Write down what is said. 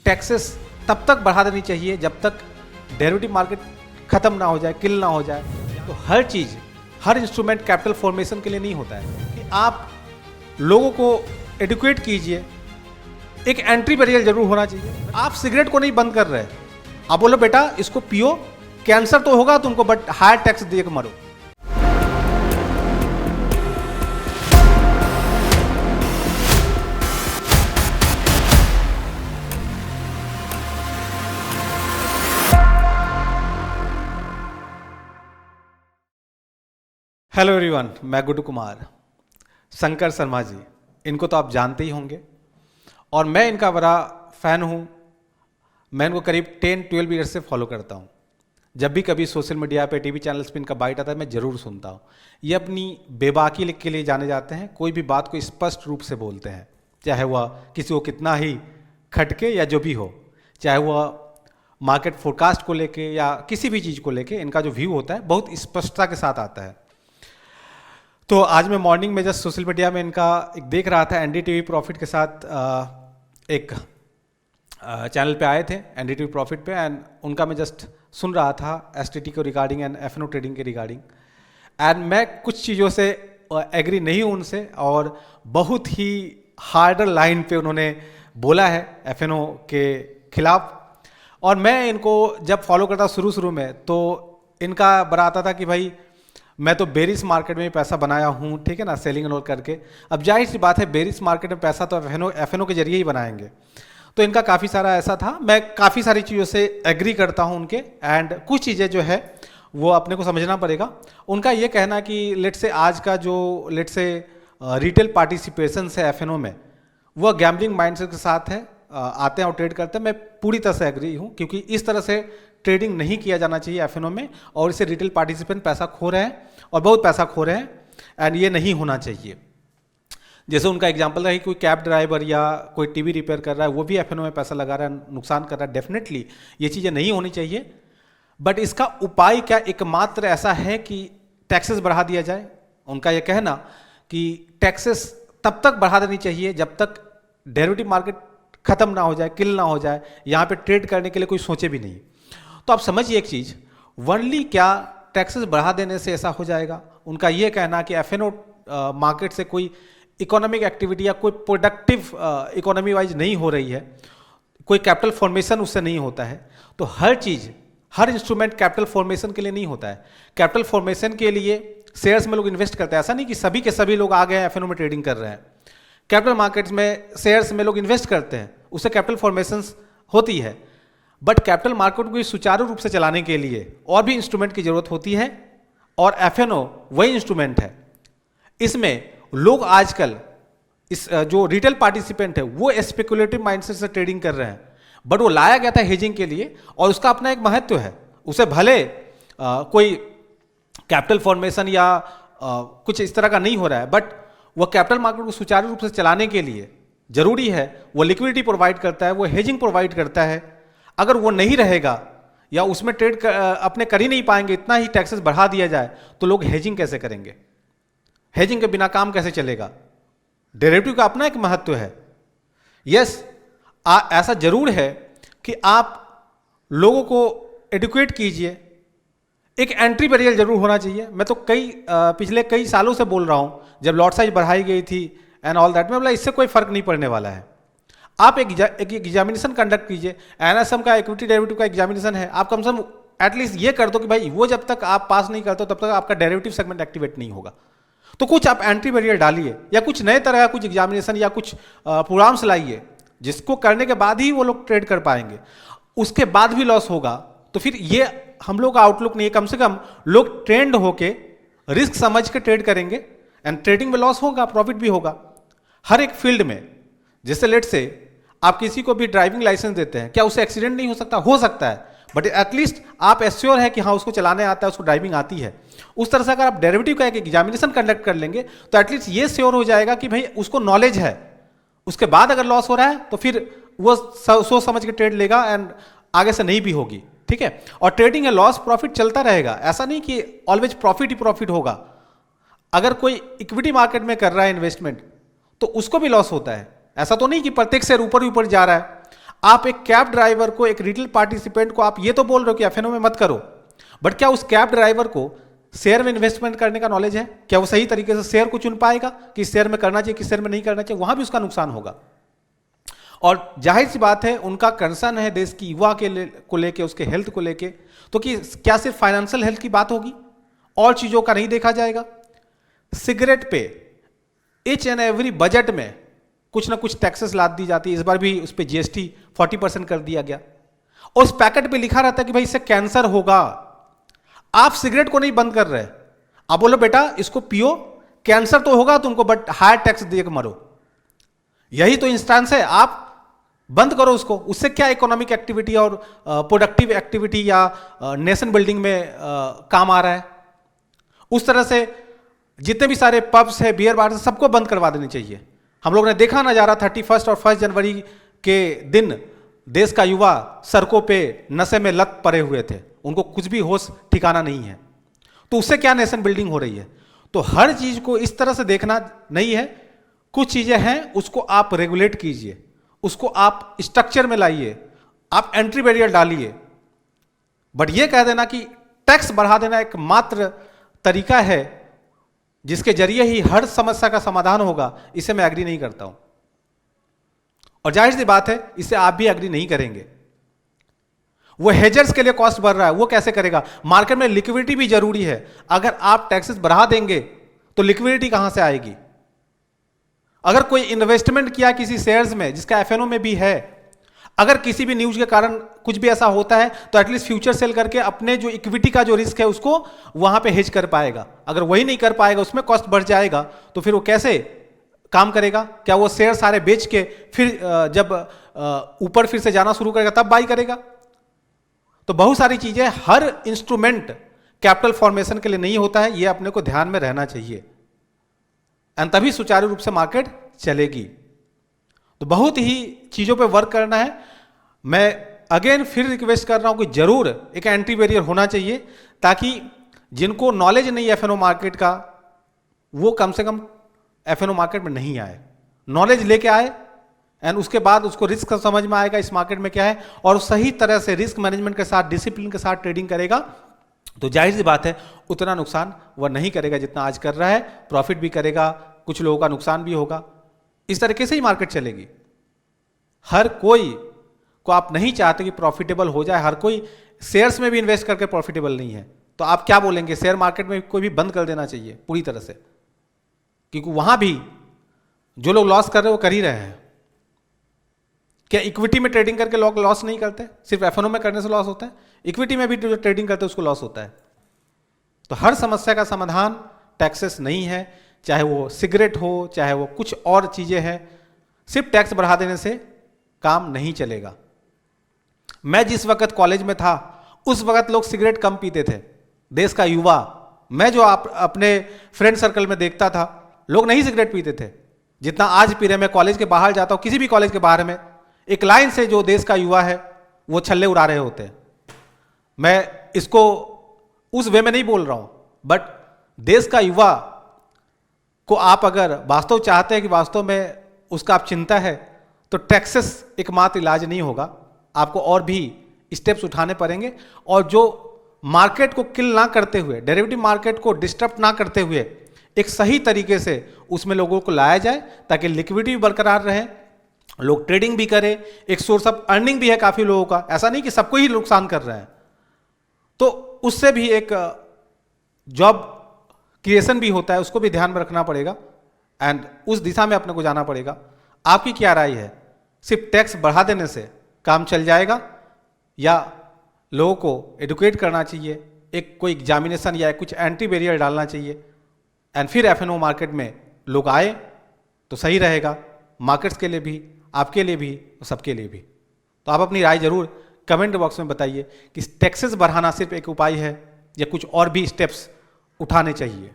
Taxes तब तक बढ़ा देनी चाहिए जब तक डेरिवेटिव मार्केट ख़त्म ना हो जाए, किल ना हो जाए। तो हर चीज़, हर इंस्ट्रूमेंट कैपिटल फॉर्मेशन के लिए नहीं होता है कि आप लोगों को एडुकेट कीजिए। एक एंट्री बैरियर जरूर होना चाहिए। आप सिगरेट को नहीं बंद कर रहे, आप बोलो बेटा इसको पियो, कैंसर तो होगा तुमको बट हायर टैक्स दे के मरो। हेलो एवरीवन, मैं गुड्डू कुमार। शंकर शर्मा जी, इनको तो आप जानते ही होंगे और मैं इनका बड़ा फ़ैन हूँ। मैं इनको करीब 10-12 ईयर्स से फॉलो करता हूँ। जब भी कभी सोशल मीडिया पे, टीवी चैनल्स पे इनका बाइट आता है, मैं ज़रूर सुनता हूँ। ये अपनी बेबाकी के लिए जाने जाते हैं। कोई भी बात को स्पष्ट रूप से बोलते हैं, चाहे वह किसी को कितना ही खटके या जो भी हो, चाहे वह मार्केट फोरकास्ट को लेके या किसी भी चीज़ को लेके, इनका जो व्यू होता है बहुत स्पष्टता के साथ आता है। तो आज मैं मॉर्निंग में जस्ट सोशल मीडिया में इनका एक देख रहा था, एनडीटीवी प्रॉफिट के साथ एक चैनल पे आए थे एनडीटीवी प्रॉफिट पे, एंड उनका मैं जस्ट सुन रहा था एसटीटी को रिगार्डिंग एंड एफएनओ ट्रेडिंग के रिगार्डिंग। एंड मैं कुछ चीज़ों से एग्री नहीं हूँ उनसे, और बहुत ही हार्डर लाइन पे उन्होंने बोला है एफएनओ के खिलाफ। और मैं इनको जब फॉलो करता शुरू में, तो इनका बड़ा आता था कि भाई मैं तो बेरिस मार्केट में पैसा बनाया हूँ, ठीक है ना, सेलिंग एंड ऑल करके। अब जाहिर सी बात है, बेरिस मार्केट में पैसा तो एफएनओ के जरिए ही बनाएंगे। तो इनका काफ़ी सारा ऐसा था। मैं काफ़ी सारी चीज़ों से एग्री करता हूँ उनके, एंड कुछ चीज़ें जो है वो अपने को समझना पड़ेगा। उनका ये कहना कि लेट से आज का जो रिटेल पार्टिसिपेशन है एफएनओ में, वह गैम्बलिंग माइंडसेट के साथ है। आते हैं और ट्रेड करते हैं। मैं पूरी तरह से एग्री हूँ, क्योंकि इस तरह से ट्रेडिंग नहीं किया जाना चाहिए एफएनओ में, और इससे रिटेल पार्टिसिपेंट पैसा खो रहे हैं और बहुत पैसा खो रहे हैं, एंड ये नहीं होना चाहिए। जैसे उनका एग्जांपल है कि कोई कैब ड्राइवर या कोई टीवी रिपेयर कर रहा है, वो भी एफएनओ में पैसा लगा रहा है, नुकसान कर रहा है। डेफिनेटली ये चीज़ें नहीं होनी चाहिए, बट इसका उपाय क्या एकमात्र ऐसा है कि टैक्सेस बढ़ा दिया जाए। उनका यह कहना कि टैक्सेस तब तक बढ़ा देनी चाहिए जब तक डेरिवेटिव मार्केट खत्म ना हो जाए, किल ना हो जाए, यहाँ पे ट्रेड करने के लिए कोई सोचे भी नहीं। तो आप समझिए एक चीज़, वनली क्या टैक्सेस बढ़ा देने से ऐसा हो जाएगा? उनका ये कहना कि एफएनओ मार्केट से कोई इकोनॉमिक एक्टिविटी या कोई प्रोडक्टिव इकोनॉमी वाइज नहीं हो रही है, कोई कैपिटल फॉर्मेशन उससे नहीं होता है। तो हर चीज़, हर इंस्ट्रूमेंट कैपिटल फॉर्मेशन के लिए नहीं होता है। कैपिटल फॉर्मेशन के लिए शेयर्स में लोग इन्वेस्ट करते हैं। ऐसा नहीं कि सभी के सभी लोग आ गए एफएनओ में ट्रेडिंग कर रहे हैं। कैपिटल मार्केट्स में शेयर्स में लोग इन्वेस्ट करते हैं, उससे कैपिटल फॉर्मेशन होती है। बट कैपिटल मार्केट को सुचारू रूप से चलाने के लिए और भी इंस्ट्रूमेंट की जरूरत होती है, और एफएनओ वही इंस्ट्रूमेंट है। इसमें लोग आजकल इस जो रिटेल पार्टिसिपेंट है वो स्पेकुलेटिव माइंडसेट से ट्रेडिंग कर रहे हैं, बट वो लाया गया था हेजिंग के लिए, और उसका अपना एक महत्व है। उसे भले कोई कैपिटल फॉर्मेशन या कुछ इस तरह का नहीं हो रहा है, बट वह कैपिटल मार्केट को सुचारू रूप से चलाने के लिए जरूरी है। वो लिक्विडिटी प्रोवाइड करता है, वो हेजिंग प्रोवाइड करता है। अगर वो नहीं रहेगा या उसमें ट्रेड अपने कर ही नहीं पाएंगे, इतना ही टैक्सेस बढ़ा दिया जाए, तो लोग हेजिंग कैसे करेंगे? हेजिंग के बिना काम कैसे चलेगा? डेरिवेटिव का अपना एक महत्व है। यस, ऐसा जरूर है कि आप लोगों को एडुकेट कीजिए। एक एंट्री बैरियर जरूर होना चाहिए। मैं तो पिछले कई सालों से बोल रहा हूं, जब लॉट साइज बढ़ाई गई थी एंड ऑल दैट, में बोला इससे कोई फर्क नहीं पड़ने वाला है। आप एक एग्जामिनेशन कंडक्ट कीजिए। एनएसएम का इक्विटी डेरिवेटिव का एग्जामिनेशन है, आप कम से कम एटलीस्ट ये कर दो कि भाई वो जब तक आप पास नहीं करते तब तक आपका डेरिवेटिव सेगमेंट एक्टिवेट नहीं होगा। तो कुछ आप एंट्री बैरियर डालिए, या कुछ नए तरह का कुछ एग्जामिनेशन या कुछ प्रोग्राम्स लाइए, जिसको करने के बाद ही वो लोग ट्रेड कर पाएंगे। उसके बाद भी लॉस होगा तो फिर ये हम लोग का आउटलुक नहीं है। कम से कम लोग ट्रेंड होके रिस्क समझ के ट्रेड करेंगे, एंड ट्रेडिंग में लॉस होगा, प्रॉफिट भी होगा। हर एक फील्ड में, जैसे लेट से आप किसी को भी ड्राइविंग लाइसेंस देते हैं, क्या उससे एक्सीडेंट नहीं हो सकता? हो सकता है, बट एटलीस्ट आप एश्योर है कि हाँ उसको चलाने आता है, उसको ड्राइविंग आती है। उस तरह से अगर आप डेरिवेटिव का एक एग्जामिनेशन कंडक्ट कर लेंगे तो एटलीस्ट ये श्योर हो जाएगा कि भाई उसको नॉलेज है। उसके बाद अगर लॉस हो रहा है तो फिर वो सोच समझ के ट्रेड लेगा, एंड आगे से नहीं भी होगी, ठीक है। और ट्रेडिंग है, लॉस प्रॉफिट चलता रहेगा। ऐसा नहीं कि ऑलवेज प्रॉफिट ही प्रॉफिट होगा। अगर कोई इक्विटी मार्केट में कर रहा है इन्वेस्टमेंट, तो उसको भी लॉस होता है। ऐसा तो नहीं कि प्रत्येक शेयर ऊपर ही ऊपर जा रहा है। आप एक कैब ड्राइवर को, एक रिटेल पार्टिसिपेंट को आप ये तो बोल रहे हो कि एफएनओ में मत करो, बट क्या उस कैब ड्राइवर को शेयर में इन्वेस्टमेंट करने का नॉलेज है? क्या वो सही तरीके से शेयर को चुन पाएगा कि इस शेयर में करना चाहिए, किस शेयर में नहीं करना चाहिए? वहां भी उसका नुकसान होगा। और जाहिर सी बात है, उनका कंसर्न है देश की युवा को लेके, उसके हेल्थ को लेके, तो कि क्या सिर्फ फाइनेंशियल हेल्थ की बात होगी और चीजों का नहीं देखा जाएगा? सिगरेट पे ईच एंड एवरी बजट में कुछ ना कुछ टैक्सेस लाद दी जाती है। इस बार भी उस पर जीएसटी 40% कर दिया गया। उस पैकेट पे लिखा रहता है कि भाई इससे कैंसर होगा। आप सिगरेट को नहीं बंद कर रहे, आप बोलो बेटा इसको पियो, कैंसर तो होगा तुमको, बट हायर टैक्स दे के मरो। यही तो इंस्टेंस है, आप बंद करो उसको। उससे क्या इकोनॉमिक एक्टिविटी और प्रोडक्टिव एक्टिविटी या नेशन बिल्डिंग में काम आ रहा है? उस तरह से जितने भी सारे पब्स है, बियर बार, सबको बंद करवा देनी चाहिए। हम लोग ने देखा नजारा 31 और 1 जनवरी के दिन देश का युवा सड़कों पे नशे में लत पड़े हुए थे, उनको कुछ भी होश ठिकाना नहीं है। तो उससे क्या नेशन बिल्डिंग हो रही है? तो हर चीज को इस तरह से देखना नहीं है। कुछ चीजें हैं उसको आप रेगुलेट कीजिए, उसको आप स्ट्रक्चर में लाइए, आप एंट्री बैरियर डालिए। बट ये कह देना कि टैक्स बढ़ा देना एक मात्र तरीका है जिसके जरिए ही हर समस्या का समाधान होगा, इसे मैं एग्री नहीं करता हूं। और जाहिर सी बात है, इससे आप भी एग्री नहीं करेंगे। वो हेजर्स के लिए कॉस्ट बढ़ रहा है, वो कैसे करेगा? मार्केट में लिक्विडिटी भी जरूरी है। अगर आप टैक्सेस बढ़ा देंगे तो लिक्विडिटी कहां से आएगी? अगर कोई इन्वेस्टमेंट किया किसी शेयर्स में जिसका एफएनओ में भी है, अगर किसी भी न्यूज के कारण कुछ भी ऐसा होता है तो एटलीस्ट फ्यूचर सेल करके अपने जो इक्विटी का जो रिस्क है उसको वहां पे हेज कर पाएगा। अगर वही नहीं कर पाएगा, उसमें कॉस्ट बढ़ जाएगा, तो फिर वो कैसे काम करेगा? क्या वो शेयर सारे बेच के फिर जब ऊपर फिर से जाना शुरू करेगा तब बाई करेगा? तो बहुत सारी चीजें, हर इंस्ट्रूमेंट कैपिटल फॉर्मेशन के लिए नहीं होता है, ये अपने को ध्यान में रहना चाहिए, एंड तभी सुचारू रूप से मार्केट चलेगी। तो बहुत ही चीजों पे वर्क करना है। मैं अगेन फिर रिक्वेस्ट कर रहा हूं कि जरूर एक एंट्री बैरियर होना चाहिए, ताकि जिनको नॉलेज नहीं है एफएनओ मार्केट का, वो कम से कम एफएनओ मार्केट में नहीं आए, नॉलेज लेके आए, एंड उसके बाद उसको रिस्क समझ में आएगा इस मार्केट में क्या है, और सही तरह से रिस्क मैनेजमेंट के साथ, डिसिप्लिन के साथ ट्रेडिंग करेगा, तो जाहिर सी बात है उतना नुकसान वह नहीं करेगा जितना आज कर रहा है। प्रॉफिट भी करेगा, कुछ लोगों का नुकसान भी होगा। इस तरीके से ही मार्केट चलेगी। हर कोई को आप नहीं चाहते कि प्रॉफिटेबल हो जाए, हर कोई शेयर्स में भी इन्वेस्ट करके प्रॉफिटेबल नहीं है, तो आप क्या बोलेंगे? शेयर मार्केट में कोई भी बंद कर देना चाहिए पूरी तरह से, क्योंकि वहां भी जो लोग लॉस कर रहे हैं वो कर ही रहे हैं। क्या इक्विटी में ट्रेडिंग करके लोग लॉस नहीं करते? सिर्फ एफएनओ में करने से लॉस होता है? इक्विटी में भी जो ट्रेडिंग करते हैं उसको लॉस होता है। तो हर समस्या का समाधान टैक्सेस नहीं है, चाहे वो सिगरेट हो, चाहे वो कुछ और चीजें हैं। सिर्फ टैक्स बढ़ा देने से काम नहीं चलेगा। मैं जिस वक्त कॉलेज में था उस वक्त लोग सिगरेट कम पीते थे, देश का युवा। मैं जो अपने फ्रेंड सर्कल में देखता था, लोग नहीं सिगरेट पीते थे जितना आज पी रहे। मैं कॉलेज के बाहर जाता हूं, किसी भी कॉलेज के बाहर में एक लाइन से जो देश का युवा है वो छल्ले उड़ा रहे होते हैं। मैं इसको उस वे में नहीं बोल रहा हूं, बट देश का युवा को आप अगर वास्तव चाहते हैं कि वास्तव में उसका आप चिंता है, तो टैक्सेस एकमात्र इलाज नहीं होगा, आपको और भी स्टेप्स उठाने पड़ेंगे। और जो मार्केट को किल ना करते हुए, डेरिवेटिव मार्केट को डिस्टर्ब ना करते हुए, एक सही तरीके से उसमें लोगों को लाया जाए ताकि लिक्विडिटी भी बरकरार रहे, लोग ट्रेडिंग भी करें, एक सोर्स ऑफ अर्निंग भी है काफी लोगों का। ऐसा नहीं कि सबको ही नुकसान कर रहे हैं, तो उससे भी एक जॉब क्रिएशन भी होता है, उसको भी ध्यान में रखना पड़ेगा, एंड उस दिशा में अपने को जाना पड़ेगा। आपकी क्या राय है? सिर्फ टैक्स बढ़ा देने से काम चल जाएगा, या लोगों को एडुकेट करना चाहिए, एक कोई एग्जामिनेशन या कुछ एंटी बैरियर डालना चाहिए, एंड फिर एफएनओ मार्केट में लोग आए तो सही रहेगा, मार्केट्स के लिए भी, आपके लिए भी, सबके लिए भी। तो आप अपनी राय जरूर कमेंट बॉक्स में बताइए कि टैक्सेस बढ़ाना सिर्फ एक उपाय है या कुछ और भी स्टेप्स उठाने चाहिए।